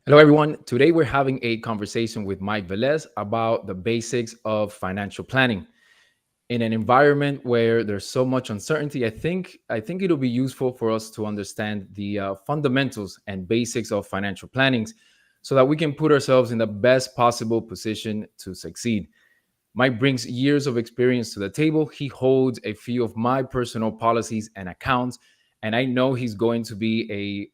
Hello, everyone. Today we're having a conversation with Mike Velez about the basics of financial planning. In an environment where there's so much uncertainty, I think it'll be useful for us to understand the fundamentals and basics of financial planning, so that we can put ourselves in the best possible position to succeed. Mike brings years of experience to the table. He holds a few of my personal policies and accounts, and I know he's going to be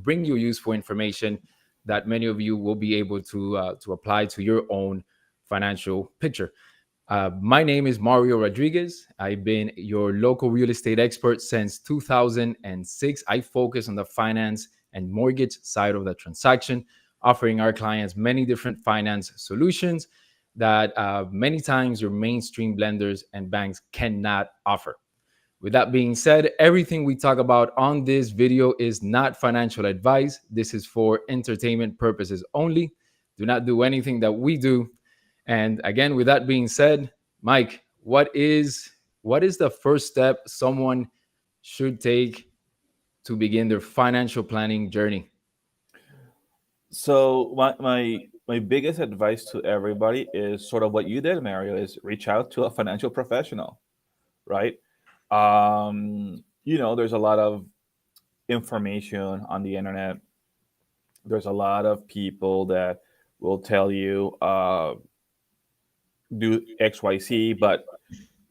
bring you useful information that many of you will be able to apply to your own financial picture. My name is Mario Rodriguez. I've been your local real estate expert since 2006. I focus on the finance and mortgage side of the transaction, offering our clients many different finance solutions that many times your mainstream lenders and banks cannot offer. With that being said, everything we talk about on this video is not financial advice. This is for entertainment purposes only. Do not do anything that we do. And again, with that being said, Mike, what is the first step someone should take to begin their financial planning journey? So my biggest advice to everybody is sort of what you did, Mario, is reach out to a financial professional, right? There's a lot of information on the internet. There's a lot of people that will tell you do XYZ, but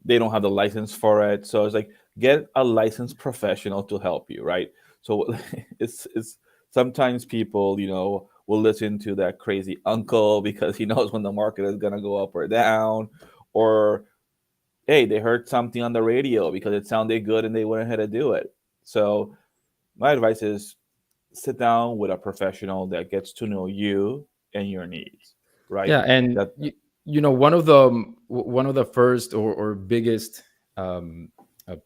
they don't have the license for it. So it's like get a licensed professional to help you, right? So it's sometimes people, will listen to that crazy uncle because he knows when the market is gonna go up or down, or hey, they heard something on the radio because it sounded good and they went ahead and do it. So my advice is sit down with a professional that gets to know you and your needs, right? Yeah, and That one of the first or biggest um,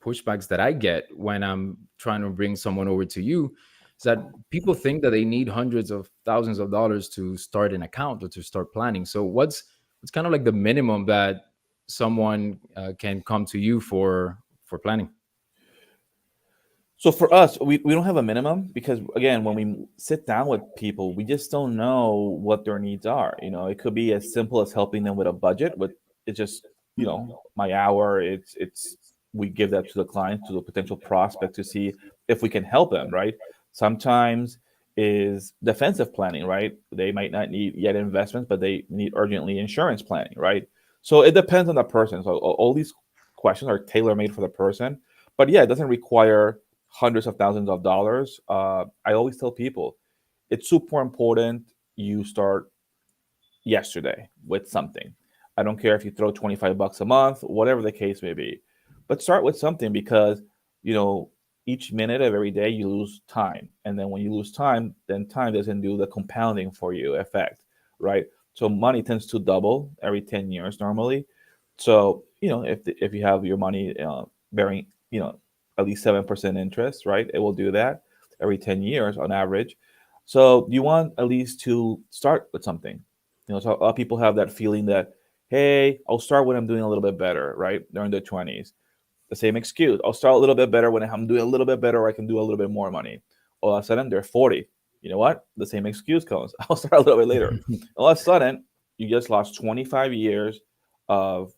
pushbacks that I get when I'm trying to bring someone over to you is that people think that they need hundreds of thousands of dollars to start an account or to start planning. So what's kind of like the minimum that someone can come to you for planning? So for us, we don't have a minimum because again, when we sit down with people, we just don't know what their needs are. It could be as simple as helping them with a budget. With it's just my hour. It's we give that to the client, to the potential prospect, to see if we can help them. Right. Sometimes is defensive planning. Right. They might not need yet investments, but they need urgently insurance planning. Right. So it depends on the person. So all these questions are tailor made for the person. But yeah, it doesn't require hundreds of thousands of dollars. I always tell people it's super important you start yesterday with something. I don't care if you throw 25 bucks a month, whatever the case may be. But start with something because, you know, each minute of every day you lose time. And then when you lose time, then time doesn't do the compounding for you effect, right? So money tends to double every 10 years normally. So, if you have your money bearing, at least 7% interest, right? It will do that every 10 years on average. So you want at least to start with something. So a lot of people have that feeling that, hey, I'll start when I'm doing a little bit better, right? They're in their 20s. The same excuse. I'll start a little bit better when I'm doing a little bit better, or I can do a little bit more money. All of a sudden, they're 40. You know what? The same excuse comes. I'll start a little bit later. All of a sudden, you just lost 25 years of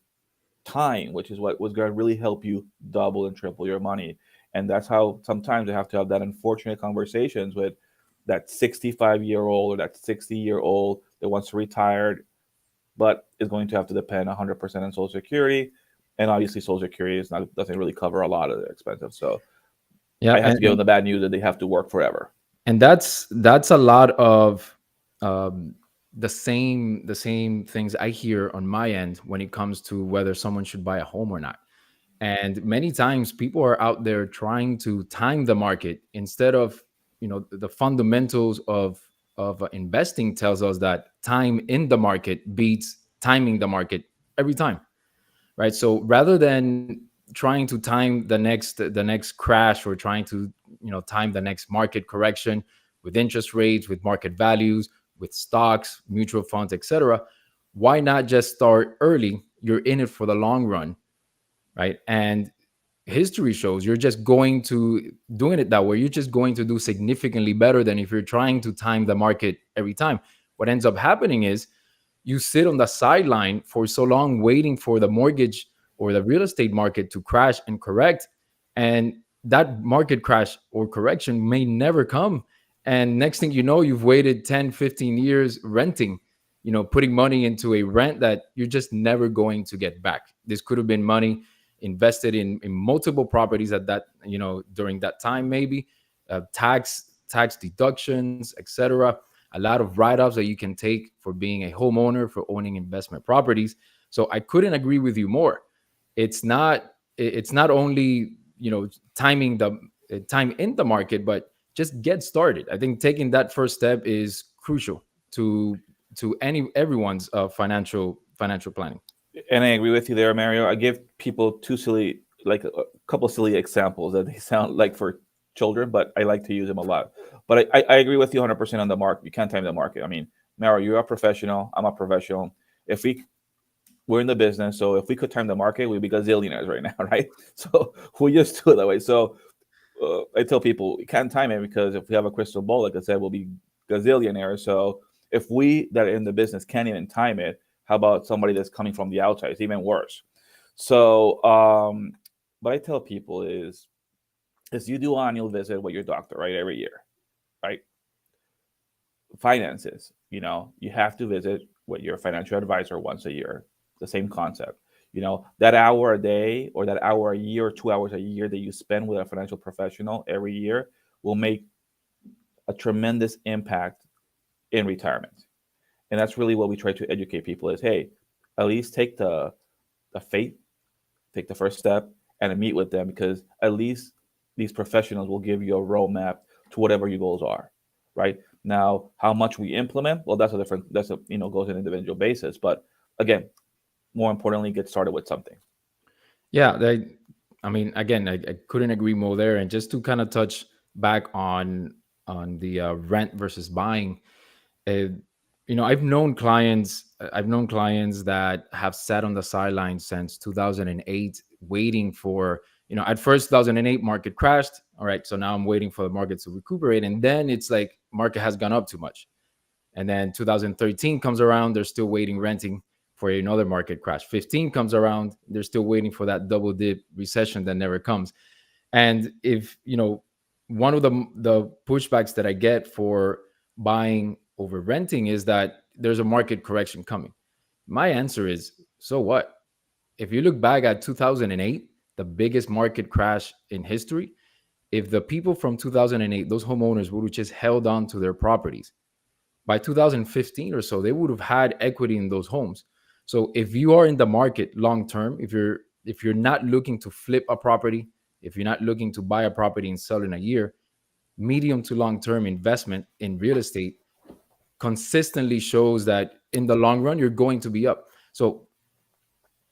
time, which is what was going to really help you double and triple your money. And that's how sometimes I have to have that unfortunate conversations with that 65-year-old or that 60-year-old that wants to retire, but is going to have to depend 100% on Social Security. And obviously, Social Security doesn't really cover a lot of the expenses. So Yeah, I have to give them the bad news that they have to work forever. and that's a lot of um, the same things I hear on my end when it comes to whether someone should buy a home or not. And many times people are out there trying to time the market instead of, the fundamentals of investing tells us that time in the market beats timing the market every time, right? So rather than trying to time the next crash, or trying to, time the next market correction with interest rates, with market values, with stocks, mutual funds, etc., why not just start early? You're in it for the long run, right? And history shows you're just going to doing it that way, you're just going to do significantly better than if you're trying to time the market every time. What ends up happening is you sit on the sideline for so long waiting for the mortgage or the real estate market to crash and correct, and that market crash or correction may never come, and next thing you know, you've waited 10, 15 years renting, putting money into a rent that you're just never going to get back. This could have been money invested in multiple properties at that, during that time, maybe tax deductions, etc. A lot of write-offs that you can take for being a homeowner, for owning investment properties. So I couldn't agree with you more. It's not only, timing the time in the market, but just get started. I think taking that first step is crucial to everyone's financial planning. And I agree with you there, Mario. I give people two silly, like a couple silly examples that they sound like for children, but I like to use them a lot. But I agree with you 100% on the market. You can't time the market. I mean, Mario, you're a professional. I'm a professional. If we're in the business, so if we could time the market, we'd be gazillionaires right now, right? So we just do it that way. So I tell people we can't time it because if we have a crystal ball, like I said, we'll be gazillionaires. So if we that are in the business can't even time it, how about somebody that's coming from the outside? It's even worse. So what I tell people is you do an annual visit with your doctor, right, every year, right? Finances, you have to visit with your financial advisor once a year. The same concept. That hour a day or that hour a year or 2 hours a year that you spend with a financial professional every year will make a tremendous impact in retirement. And that's really what we try to educate people is, hey, at least take the faith, take the first step and meet with them, because at least these professionals will give you a roadmap to whatever your goals are, right? Now, how much we implement, well, goes on an individual basis. But again, more importantly, get started with something. Yeah, I mean, again, I couldn't agree more there. And just to kind of touch back on the rent versus buying, uh, I've known clients that have sat on the sidelines since 2008, waiting for, at first 2008 market crashed. All right, so now I'm waiting for the market to recuperate, and then it's like market has gone up too much, and then 2013 comes around, they're still waiting, renting for another market crash. 15 comes around, they're still waiting for that double dip recession that never comes. And if one of the pushbacks that I get for buying over renting is that there's a market correction coming. My answer is, so what? If you look back at 2008, the biggest market crash in history, if the people from 2008, those homeowners would have just held on to their properties, by 2015 or so, they would have had equity in those homes. So if you are in the market long term, if you're not looking to flip a property, if you're not looking to buy a property and sell in a year, medium to long term investment in real estate consistently shows that in the long run you're going to be up. So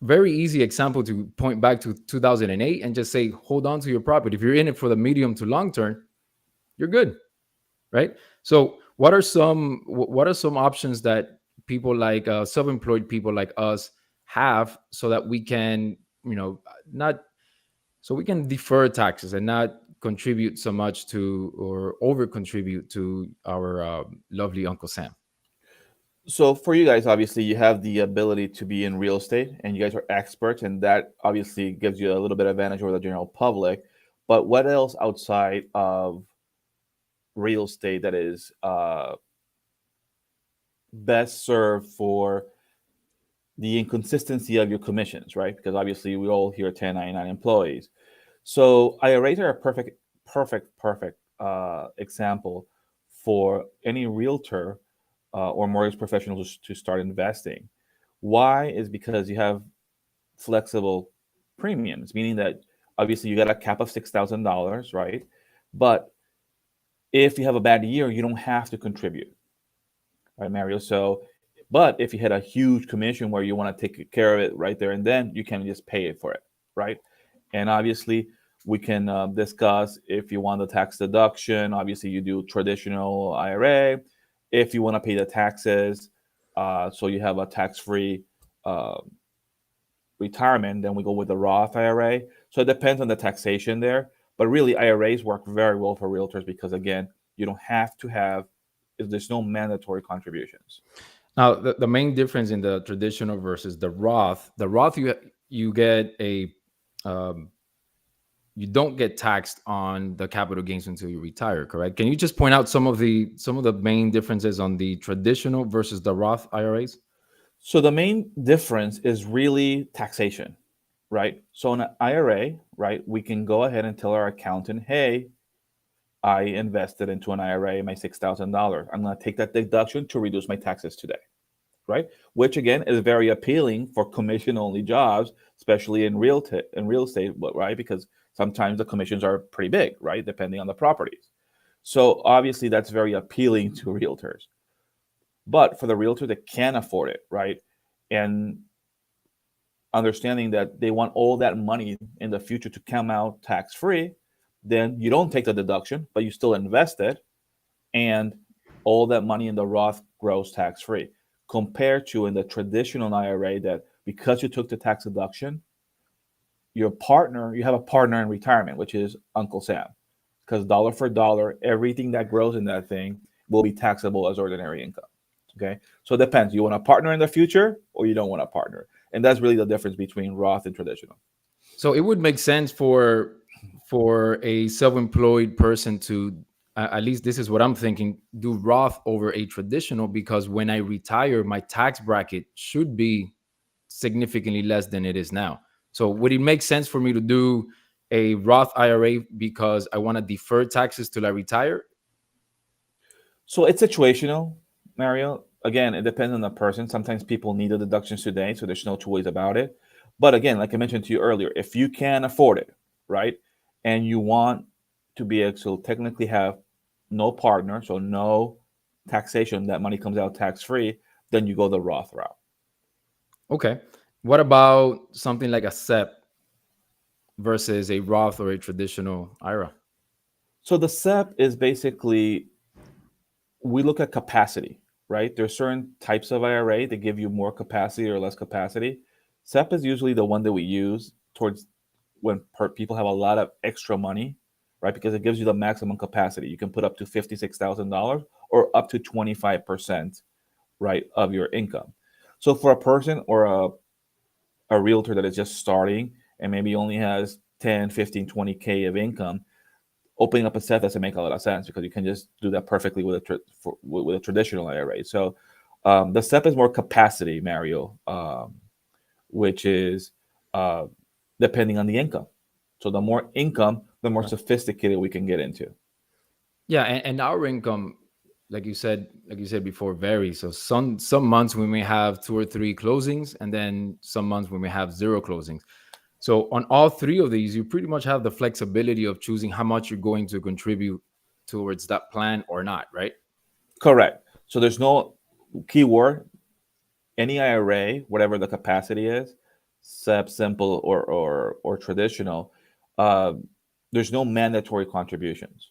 very easy example to point back to 2008 and just say hold on to your property. If you're in it for the medium to long term, you're good, right? So what are some options that people like self-employed people like us have so that we can, not so we can defer taxes and not contribute so much to or over contribute to our lovely Uncle Sam? So for you guys, obviously, you have the ability to be in real estate, and you guys are experts, and that obviously gives you a little bit of advantage over the general public. But what else outside of real estate that is best served for the inconsistency of your commissions, right? Because obviously we all here are 1099 employees. So IRAs are a perfect example for any realtor or mortgage professionals to start investing. Why? Is because you have flexible premiums, meaning that obviously you got a cap of $6,000, right? But if you have a bad year, you don't have to contribute, right, Mario? So, but if you had a huge commission where you want to take care of it right there and then, you can just pay it for it, right? And obviously, we can discuss if you want the tax deduction. Obviously, you do traditional IRA. If you want to pay the taxes, so you have a tax-free retirement, then we go with the Roth IRA. So it depends on the taxation there. But really, IRAs work very well for realtors because, again, you don't have to have, there's no mandatory contributions. Now, the main difference in the traditional versus the Roth you get a um, you don't get taxed on the capital gains until you retire, correct? Can you just point out some of the main differences on the traditional versus the Roth IRAs? So the main difference is really taxation, right? So in an IRA, right, we can go ahead and tell our accountant, hey, I invested into an IRA, my $6,000. I'm going to take that deduction to reduce my taxes today, right? Which again is very appealing for commission-only jobs, especially in real estate, right? Because sometimes the commissions are pretty big, right, depending on the properties. So obviously that's very appealing to realtors. But for the realtor that can't afford it, right, and understanding that they want all that money in the future to come out tax-free, then you don't take the deduction, but you still invest it, and all that money in the Roth grows tax-free. Compared to in the traditional IRA, that because you took the tax deduction, you have a partner in retirement, which is Uncle Sam, because dollar for dollar, everything that grows in that thing will be taxable as ordinary income. Okay, so it depends. You want a partner in the future, or you don't want a partner, and that's really the difference between Roth and traditional. So it would make sense for a self-employed person to at least this is what I'm thinking, do Roth over a traditional, because when I retire, my tax bracket should be significantly less than it is now. So would it make sense for me to do a Roth IRA because I want to defer taxes till I retire? So it's situational, Mario. Again, it depends on the person. Sometimes people need the deductions today, so there's no two ways about it. But again, like I mentioned to you earlier, if you can afford it, right, and you want to be able to technically have no partner, so no taxation, that money comes out tax free, then you go the Roth route. Okay. What about something like a SEP versus a Roth or a traditional IRA? So the SEP is basically, we look at capacity, right? There's certain types of IRA that give you more capacity or less capacity. SEP is usually the one that we use towards when people have a lot of extra money, right? Because it gives you the maximum capacity. You can put up to $56,000 or up to 25%, right, of your income. So for a person or a realtor that is just starting and maybe only has 10, 15, 20K of income, opening up a SEP doesn't make a lot of sense because you can just do that perfectly with with a traditional IRA. So the SEP is more capacity, Mario, which is uh, depending on the income. So the more income, the more sophisticated we can get into. Yeah, and our income, like you said before, varies. So some months we may have two or three closings, and then some months we may have zero closings. So on all three of these, you pretty much have the flexibility of choosing how much you're going to contribute towards that plan or not, right? Correct. So there's no keyword. Any IRA, whatever the capacity is, SEP, simple or traditional, uh, there's no mandatory contributions,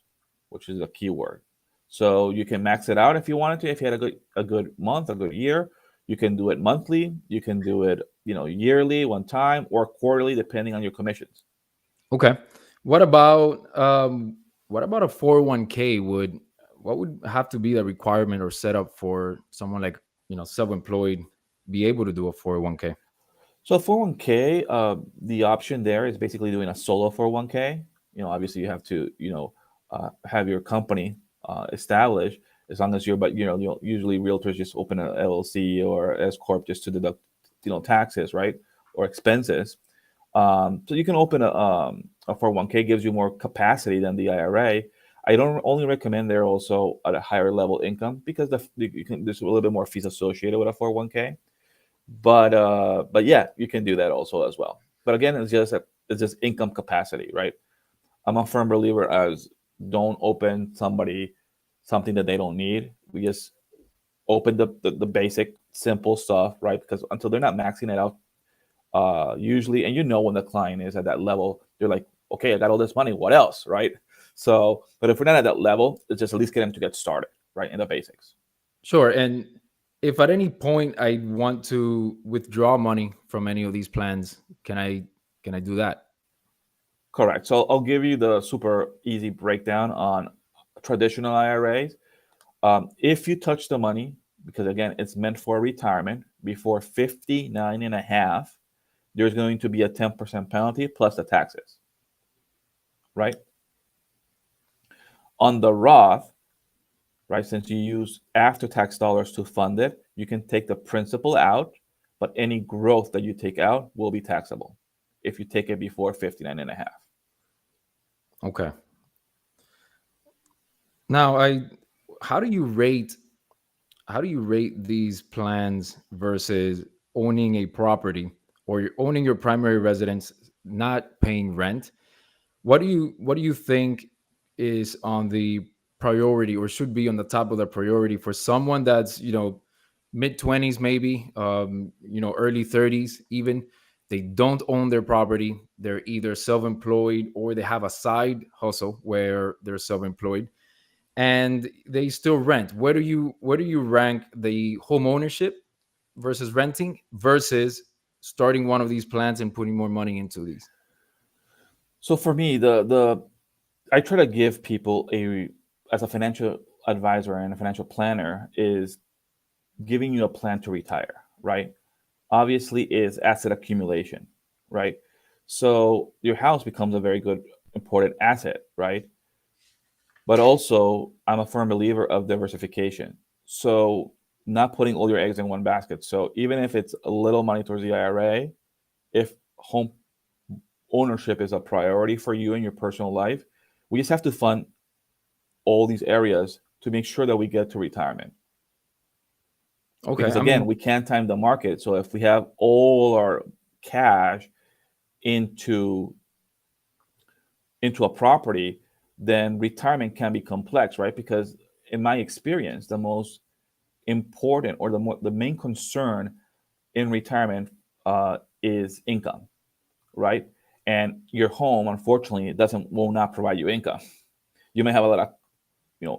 which is a keyword. So you can max it out if you wanted to. If you had a good month, a good year, you can do it monthly. You can do it, yearly, one time, or quarterly, depending on your commissions. Okay. What about a 401k? What would have to be the requirement or setup for someone like, self-employed be able to do a 401k? So 401k, the option there is basically doing a solo 401k. Obviously you have to, have your company established as long as you're, but usually realtors just open an LLC or S corp just to deduct, taxes, right, or expenses. So you can open a 401k, gives you more capacity than the IRA. I don't only recommend there also at a higher level income because there's a little bit more fees associated with a 401k. But yeah, you can do that also as well. But again, it's just income capacity, right? I'm a firm believer as don't open something that they don't need. We just open the basic simple stuff, right? Because until they're not maxing it out, usually, and when the client is at that level, they're like, okay, I got all this money, what else, right? But if we're not at that level, it's just at least get them to get started, right, in the basics. Sure. And if at any point I want to withdraw money from any of these plans, can I do that? Correct. So I'll give you the super easy breakdown on traditional IRAs. If you touch the money, because again, it's meant for retirement before 59 and a half, there's going to be a 10% penalty plus the taxes, right? On the Roth, right, since you use after tax dollars to fund it, you can take the principal out, but any growth that you take out will be taxable if you take it before 59 and a half. Okay. Now, I how do you rate how do you rate these plans versus owning a property, or you're owning your primary residence, not paying rent? What do you think is on the priority, or should be on the top of the priority for someone that's, mid 20s, maybe, early 30s even? They don't own their property. They're either self-employed, or they have a side hustle where they're self-employed, and they still rent. Where do you rank the home ownership versus renting versus starting one of these plans and putting more money into these? So for me, the I try to give people a as a financial advisor and a financial planner is giving you a plan to retire, right? Obviously is asset accumulation, right? So your house becomes a very good important asset, right? But also I'm a firm believer of diversification. So not putting all your eggs in one basket. So even if it's a little money towards the IRA, if home ownership is a priority for you in your personal life, we just have to fund all these areas to make sure that we get to retirement. Okay, Because I again, mean, we can't time the market. So if we have all our cash into into a property, then retirement can be complex, right? Because in my experience, the most important or the main concern in retirement is income, right? And your home, unfortunately, it doesn't will not provide you income. You may have a lot of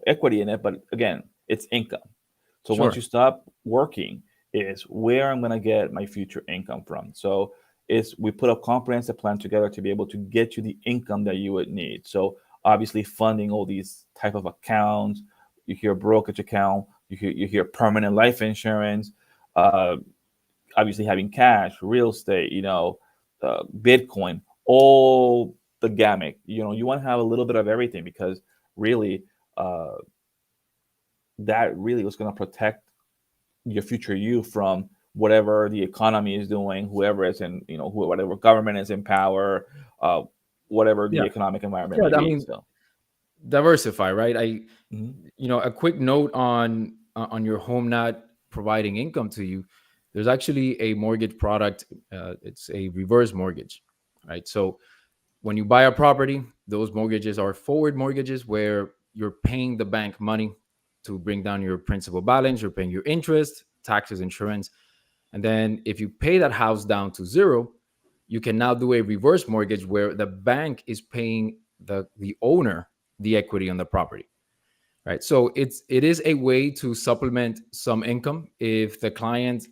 equity in it, but again, it's income. So once you sure. stop working, is where I'm going to get my future income from. So is we put a comprehensive plan together to be able to get you the income that you would need. So obviously funding all these type of accounts, you hear brokerage account, you hear permanent life insurance, uh, obviously having cash, real estate, Bitcoin, all the gamut. You want to have a little bit of everything because really, uh, that really was going to protect your future you from whatever the economy is doing, whoever is in, whatever government is in power, uh, whatever the Yeah. economic environment Yeah, may I be. mean, So, diversify, right? mhm. A quick note on your home not providing income to you. There's actually a mortgage product. It's a reverse mortgage, right? So when you buy a property, those mortgages are forward mortgages where you're paying the bank money to bring down your principal balance. You're paying your interest, taxes, insurance, and then if you pay that house down to zero, you can now do a reverse mortgage where the bank is paying the owner the equity on the property, right? So it is a way to supplement some income if the client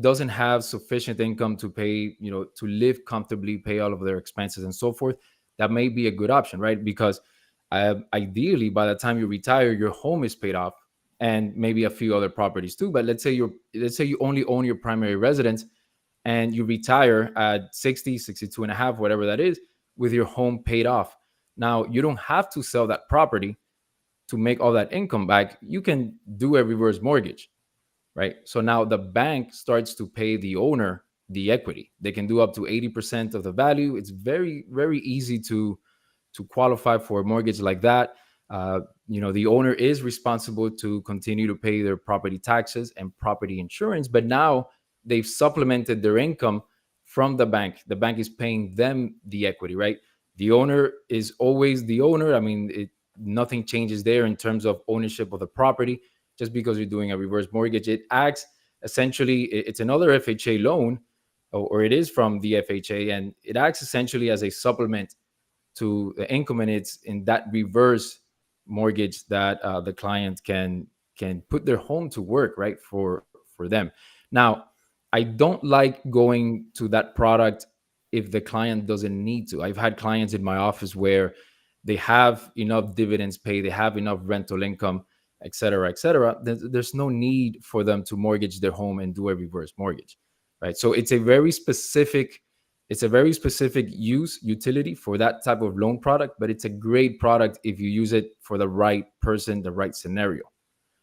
doesn't have sufficient income to pay, to live comfortably, pay all of their expenses and so forth. That may be a good option, right? Because ideally, by the time you retire, your home is paid off, and maybe a few other properties too. But let's say you only own your primary residence, and you retire at 60, 62 and a half, whatever that is, with your home paid off. Now you don't have to sell that property to make all that income back. You can do a reverse mortgage, right? So now the bank starts to pay the owner the equity. They can do up to 80% of the value. It's very, very easy to qualify for a mortgage like that. The owner is responsible to continue to pay their property taxes and property insurance, but now they've supplemented their income from the bank. The bank is paying them the equity, right? The owner is always the owner. I mean, nothing changes there in terms of ownership of the property. Just because you're doing a reverse mortgage, it acts essentially, it's another FHA loan, or it is from the FHA, and it acts essentially as a supplement to the income, and it's in that reverse mortgage that the client can can put their home to work, right, for them. Now, I don't like going to that product if the client doesn't need to. I've had clients in my office where they have enough dividends paid, they have enough rental income, et cetera, et cetera. There's no need for them to mortgage their home and do a reverse mortgage, right? So it's a very specific use utility for that type of loan product, but it's a great product if you use it for the right person, the right scenario.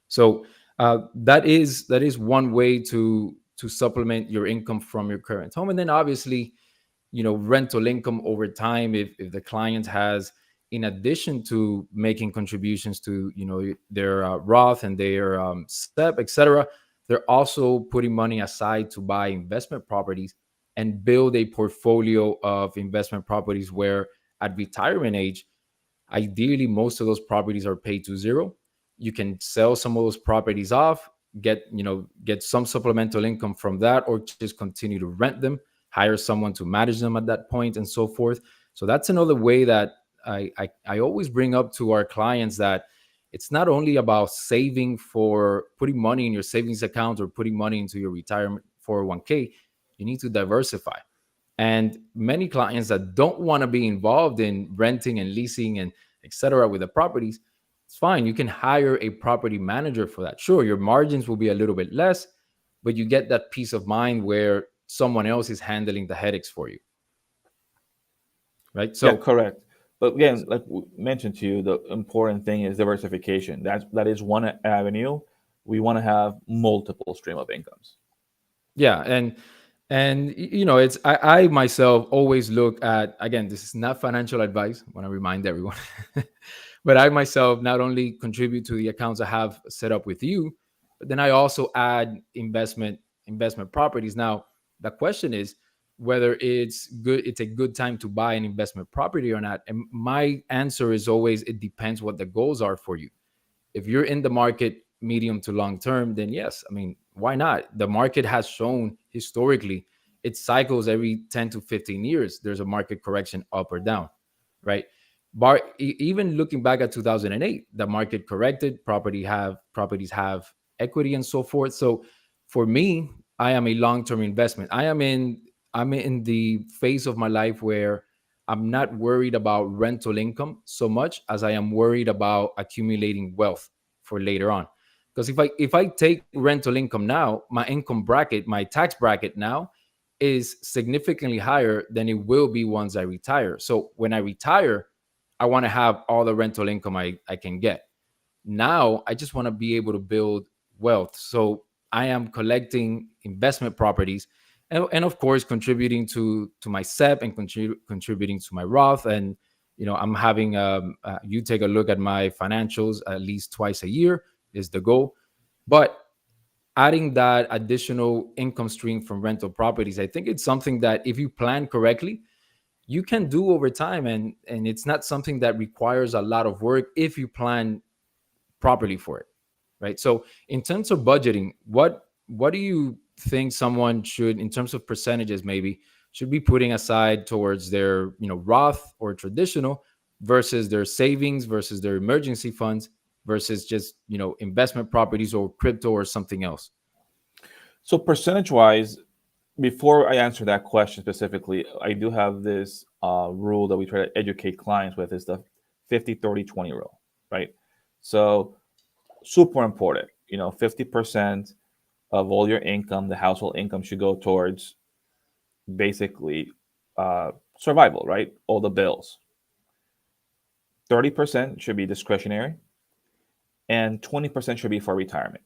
So that is one way to supplement your income from your current home. And then obviously, rental income over time, if the client has, in addition to making contributions to their Roth and their SEP, etc., they're also putting money aside to buy investment properties and build a portfolio of investment properties where at retirement age, ideally most of those properties are paid to zero. You can sell some of those properties off, get some supplemental income from that, or just continue to rent them, hire someone to manage them at that point, and so forth. So that's another way that I always bring up to our clients, that it's not only about saving, for putting money in your savings account or putting money into your retirement 401k. You need to diversify. And many clients that don't want to be involved in renting and leasing and etc. with the properties, it's fine. You can hire a property manager for that. Sure, your margins will be a little bit less, but you get that peace of mind where someone else is handling the headaches for you. Right? Yeah, So correct. But again, like we mentioned to you, the important thing is diversification. That is one avenue. We want to have multiple stream of incomes. yeah, and it's I myself always look at, again, this is not financial advice. I want to remind everyone. But I myself not only contribute to the accounts I have set up with you, but then I also add investment properties. Now, the question is whether it's a good time to buy an investment property or not. And my answer is always, it depends what the goals are for you. If you're in the market medium to long term, then yes, I mean, why not? The market has shown historically it cycles every 10 to 15 years. There's a market correction up or down, right? Even looking back at 2008, the market corrected, properties have equity and so forth. So for me, I am a long-term investment. I'm in the phase of my life where I'm not worried about rental income so much as I am worried about accumulating wealth for later on. Because if I take rental income now, my income bracket, my tax bracket now is significantly higher than it will be once I retire. So when I retire, I want to have all the rental income I can get. Now I just want to be able to build wealth. So I am collecting investment properties, and of course contributing to my SEP and contributing to my Roth. And I'm having you take a look at my financials at least twice a year is the goal. But adding that additional income stream from rental properties, I think it's something that if you plan correctly, you can do over time. And it's not something that requires a lot of work if you plan properly for it, right? So in terms of budgeting, what do you think someone should, in terms of percentages, maybe should be putting aside towards their Roth or traditional versus their savings versus their emergency funds versus just investment properties or crypto or something else? So percentage wise, before I answer that question specifically, I do have this rule that we try to educate clients with, is the 50-30-20 rule, right? So super important. 50% of all your income, the household income, should go towards basically survival, right? All the bills. 30% should be discretionary, and 20% should be for retirement.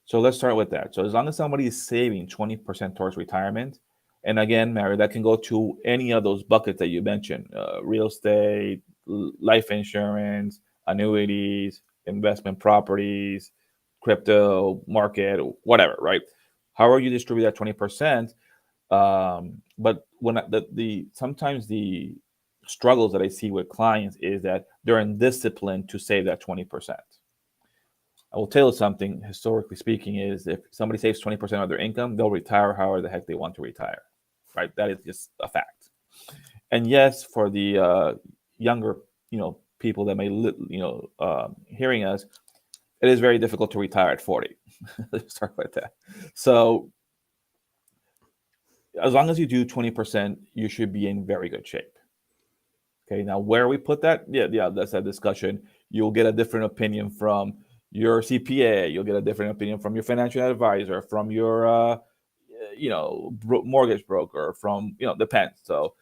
So let's start with that. So as long as somebody is saving 20% towards retirement, and again, Mary, that can go to any of those buckets that you mentioned: real estate, life insurance, annuities, investment properties, crypto market, whatever, right? However you distribute that 20%. But when the sometimes the struggles that I see with clients is that they're indisciplined to save that 20%. I will tell you something, historically speaking, is if somebody saves 20% of their income, they'll retire however the heck they want to retire, right? That is just a fact. And yes, for the younger, people that may, hearing us, it is very difficult to retire at 40. Let's start with that. So as long as you do 20%, you should be in very good shape. Okay, now where we put that, yeah, that's a discussion. You'll get a different opinion from your CPA. You'll get a different opinion from your financial advisor, from your, mortgage broker, from, depends. So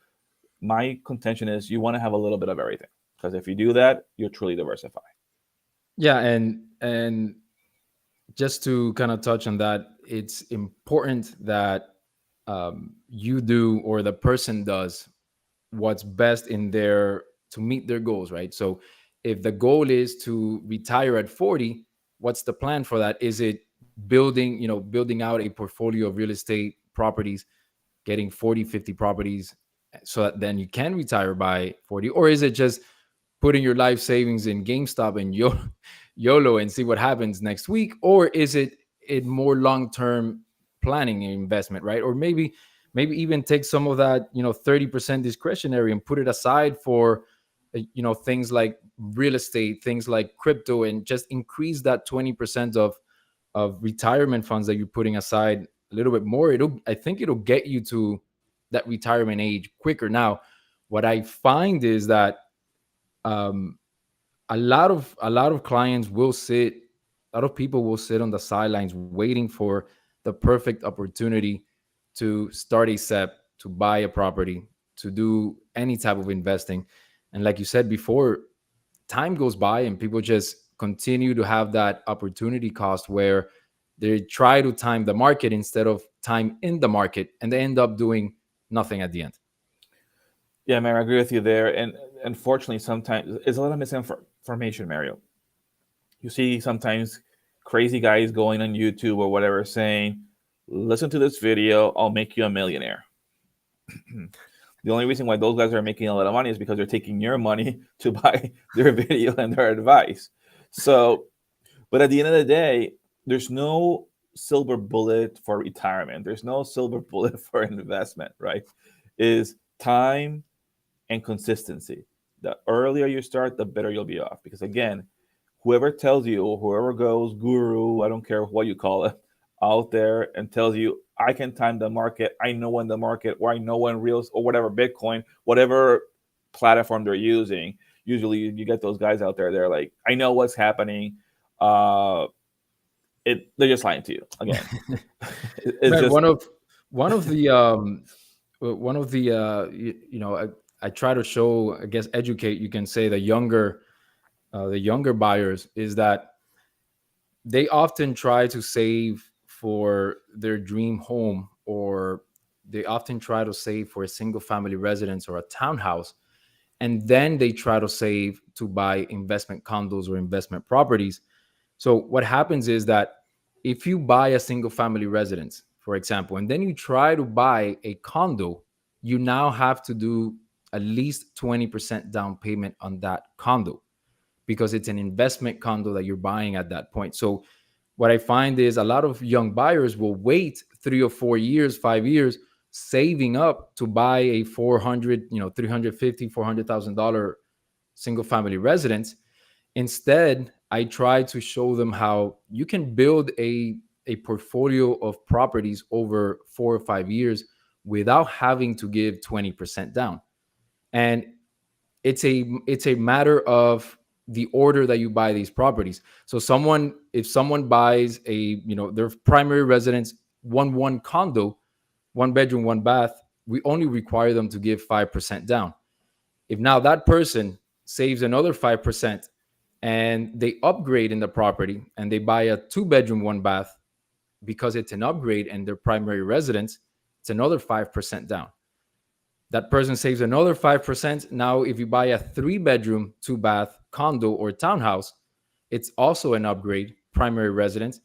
my contention is you want to have a little bit of everything, because if you do that, you'll truly diversify. Yeah, and just to kind of touch on that, it's important that you do, or the person does, what's best in their to meet their goals, right? So if the goal is to retire at 40, what's the plan for that? Is it building out a portfolio of real estate properties, getting 40, 50 properties so that then you can retire by 40? Or is it just putting your life savings in GameStop and YOLO and see what happens next week? Or is it more long-term planning and investment, right? Or maybe even take some of that 30% discretionary and put it aside for things like real estate, things like crypto, and just increase that 20% of retirement funds that you're putting aside a little bit more. I think it'll get you to that retirement age quicker. Now, what I find is that um, a lot of clients will sit, a lot of people will sit on the sidelines waiting for the perfect opportunity to start a SEP, to buy a property, to do any type of investing. And like you said before, time goes by and people just continue to have that opportunity cost where they try to time the market instead of time in the market, and they end up doing nothing at the end. Yeah, Mario, I agree with you there. And unfortunately, sometimes it's a lot of misinformation, Mario. You see sometimes crazy guys going on YouTube or whatever saying, listen to this video, I'll make you a millionaire. The only reason why those guys are making a lot of money is because they're taking your money to buy their video and their advice. So, but at the end of the day, there's no silver bullet for retirement. There's no silver bullet for investment, right? Is time and consistency. The earlier you start, the better you'll be off. Because again, whoever tells you, or whoever goes guru, I don't care what you call it, out there and tells you, I can time the market, I know when the market, or I know when reals, or whatever, Bitcoin, whatever platform they're using. Usually you get those guys out there, they're like, I know what's happening. They're just lying to you. Again, it's Man, just one of the I try to show, I guess, educate, you can say, the younger buyers, is that they often try to save for their dream home, or they often try to save for a single family residence or a townhouse, and then they try to save to buy investment condos or investment properties. So what happens is that if you buy a single family residence, for example, and then you try to buy a condo, you now have to do at least 20% down payment on that condo, because it's an investment condo that you're buying at that point. So what I find is a lot of young buyers will wait 3 or 4 years, 5 years, saving up to buy a 400, 350, $400,000 single family residence. Instead, I try to show them how you can build a portfolio of properties over 4 or 5 years without having to give 20% down. And it's a matter of the order that you buy these properties. So if someone buys their primary residence, one condo, 1 bedroom, 1 bath, we only require them to give 5% down. If now that person saves another 5% and they upgrade in the property and they buy a 2 bedroom, 1 bath, because it's an upgrade and their primary residence, it's another 5% down. That person saves another 5%. Now, if you buy a 3 bedroom, 2 bath condo or townhouse, it's also an upgrade, primary residence,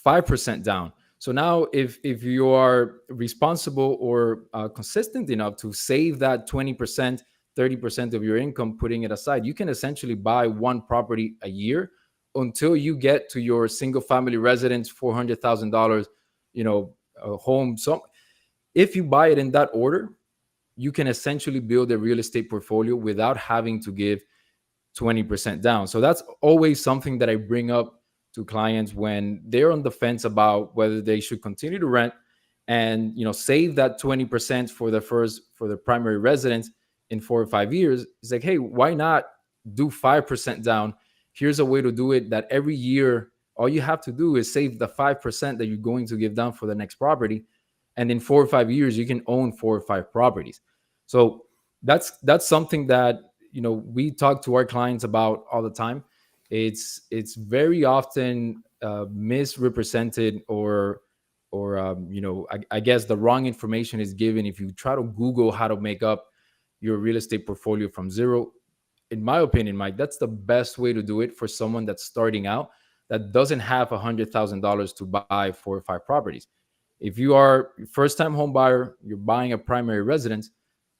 5% down. So now, if you are responsible or consistent enough to save that 20%, 30% of your income, putting it aside, you can essentially buy one property a year until you get to your single family residence, $400,000, home. So if you buy it in that order, you can essentially build a real estate portfolio without having to give 20% down. So that's always something that I bring up to clients when they're on the fence about whether they should continue to rent and save that 20% for the primary residence in 4 or 5 years. It's like, hey, why not do 5% down? Here's a way to do it that every year all you have to do is save the 5% that you're going to give down for the next property, and in 4 or 5 years you can own 4 or 5 properties. So that's something that we talk to our clients about all the time. It's very often misrepresented, or I guess the wrong information is given if you try to Google how to make up your real estate portfolio from zero. In my opinion, Mike, that's the best way to do it for someone that's starting out, that doesn't have $100,000 to buy 4 or 5 properties. If you are a first-time home buyer, you're buying a primary residence,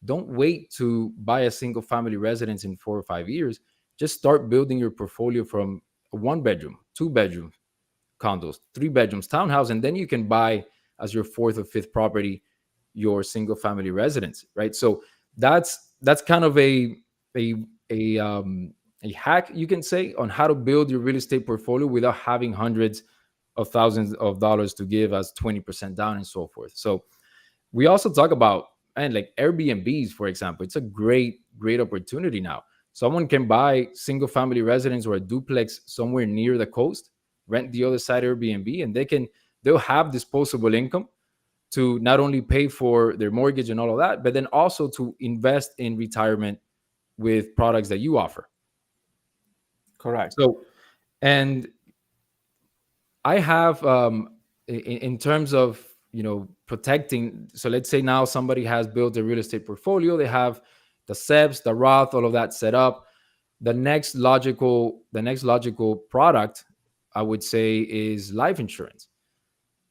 don't wait to buy a single family residence in 4 or 5 years. Just start building your portfolio from a 1 bedroom, 2 bedroom condos, 3 bedrooms townhouse, and then you can buy as your fourth or fifth property your single family residence, right? So that's kind of a a hack, you can say, on how to build your real estate portfolio without having hundreds of thousands of dollars to give as 20% down and so forth. So we also talk about, and like Airbnbs, for example. It's a great opportunity now. Someone can buy single family residence or a duplex somewhere near the coast, rent the other side Airbnb, and they'll have disposable income to not only pay for their mortgage and all of that, but then also to invest in retirement with products that you offer. Correct. So, and I have, in terms of protecting. So let's say now somebody has built a real estate portfolio. They have the SEPs, the Roth, all of that set up. The next logical product, I would say, is life insurance,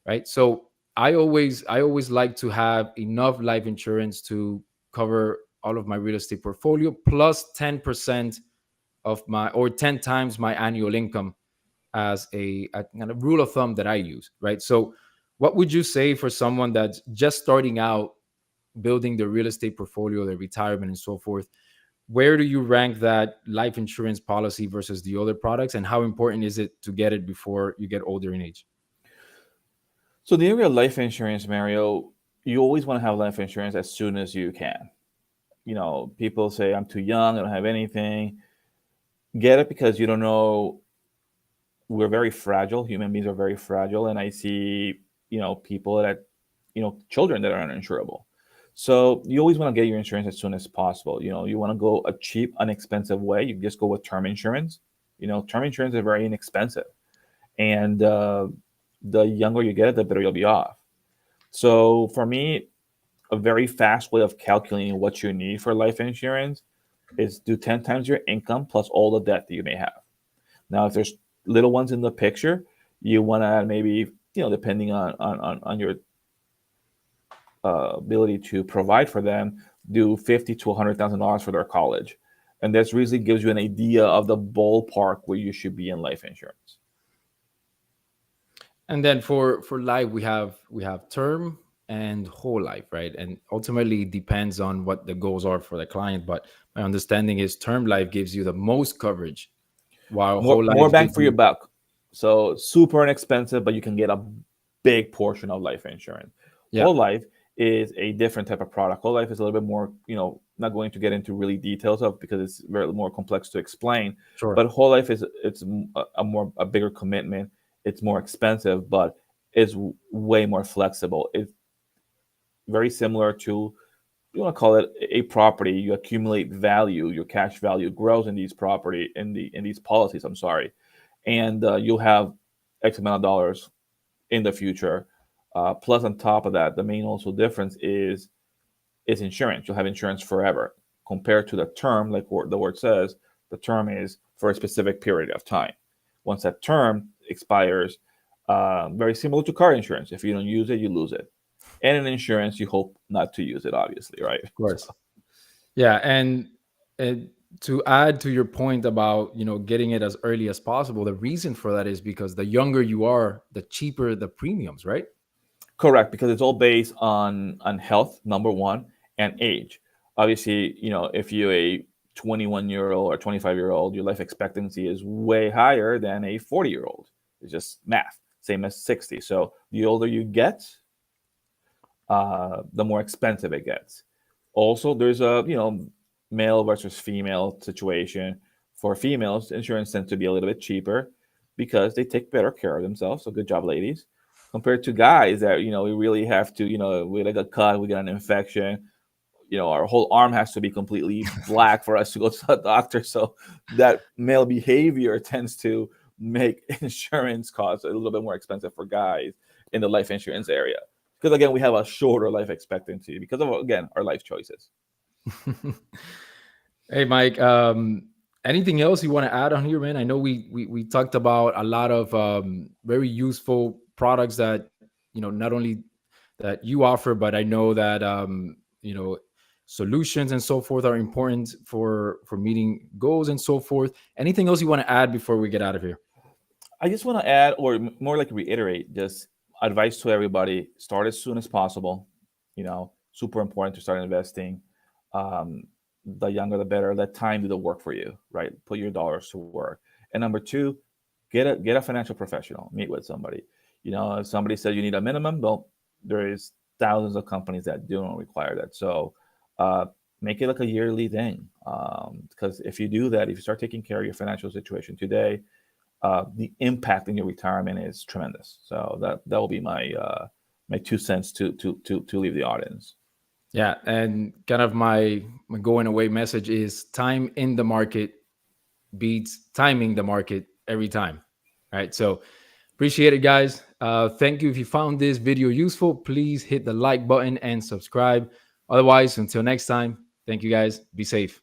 right? So I always like to have enough life insurance to cover all of my real estate portfolio plus 10% of my, or 10 times my annual income, as a kind of rule of thumb that I use, right? So what would you say for someone that's just starting out building their real estate portfolio, their retirement and so forth? Where do you rank that life insurance policy versus the other products, and how important is it to get it before you get older in age? So the area of life insurance, Mario, you always want to have life insurance as soon as you can. People say, I'm too young, I don't have anything. Get it, because you don't know. We're very fragile. Human beings are very fragile. And I see, people that, children that are uninsurable. So you always want to get your insurance as soon as possible. You want to go a cheap, inexpensive way. You just go with term insurance. Term insurance is very inexpensive. And the younger you get it, the better you'll be off. So for me, a very fast way of calculating what you need for life insurance is do 10 times your income plus all the debt that you may have. Now, if there's little ones in the picture, you want to maybe, depending on your ability to provide for them, do $50,000 to $100,000 for their college. And this really gives you an idea of the ballpark where you should be in life insurance. And then for life, we have term and whole life, right? And ultimately it depends on what the goals are for the client. But my understanding is term life gives you the most coverage, while More whole more life bang gives for your you. buck. So super inexpensive, but you can get a big portion of life insurance. Yeah, Whole life is a different type of product. Whole life is a little bit more, not going to get into really details of, because it's very more complex to explain. sure. But whole life it's a bigger commitment. It's more expensive, but it's way more flexible. It's very similar to, you want to call it a property. You accumulate value. Your cash value grows in these property in these policies. I'm sorry, and you'll have X amount of dollars in the future. Plus, on top of that, the main also difference is insurance. You'll have insurance forever, compared to the term, like the word says. The term is for a specific period of time. Once that term expires, very similar to car insurance. If you don't use it, you lose it. And in insurance, you hope not to use it, obviously, right? Of course. Yeah, and to add to your point about getting it as early as possible, the reason for that is because the younger you are, the cheaper the premiums, right? Correct, because it's all based on health, number one, and age. Obviously, if you're a 21-year-old or 25-year-old, your life expectancy is way higher than a 40-year-old. It's just math, same as 60. So the older you get, the more expensive it gets. Also, there's a male versus female situation. For females, insurance tends to be a little bit cheaper because they take better care of themselves. So good job, ladies. Compared to guys that we really have to we like a cut, we get an infection, our whole arm has to be completely black for us to go to the doctor. So that male behavior tends to make insurance costs a little bit more expensive for guys in the life insurance area. Because again, we have a shorter life expectancy because of, again, our life choices. Hey, Mike. Anything else you want to add on here, man? I know we talked about a lot of very useful products that not only that you offer, but I know that solutions and so forth are important for meeting goals and so forth. Anything else you want to add before we get out of here? I just want to add, or more like reiterate, just advice to everybody: start as soon as possible. Super important to start investing. The younger the better. Let time do the work for you, right? Put your dollars to work. And number two, get a financial professional. Meet with somebody. If somebody said you need a minimum, well, there is thousands of companies that don't require that. So make it like a yearly thing. Because if you do that, if you start taking care of your financial situation today, the impact in your retirement is tremendous. So that will be my 2 cents to leave the audience. Yeah, and kind of my going away message is time in the market beats timing the market every time. All right, so appreciate it, guys. Thank you. If you found this video useful, please hit the like button and subscribe. Otherwise, until next time, thank you, guys. Be safe.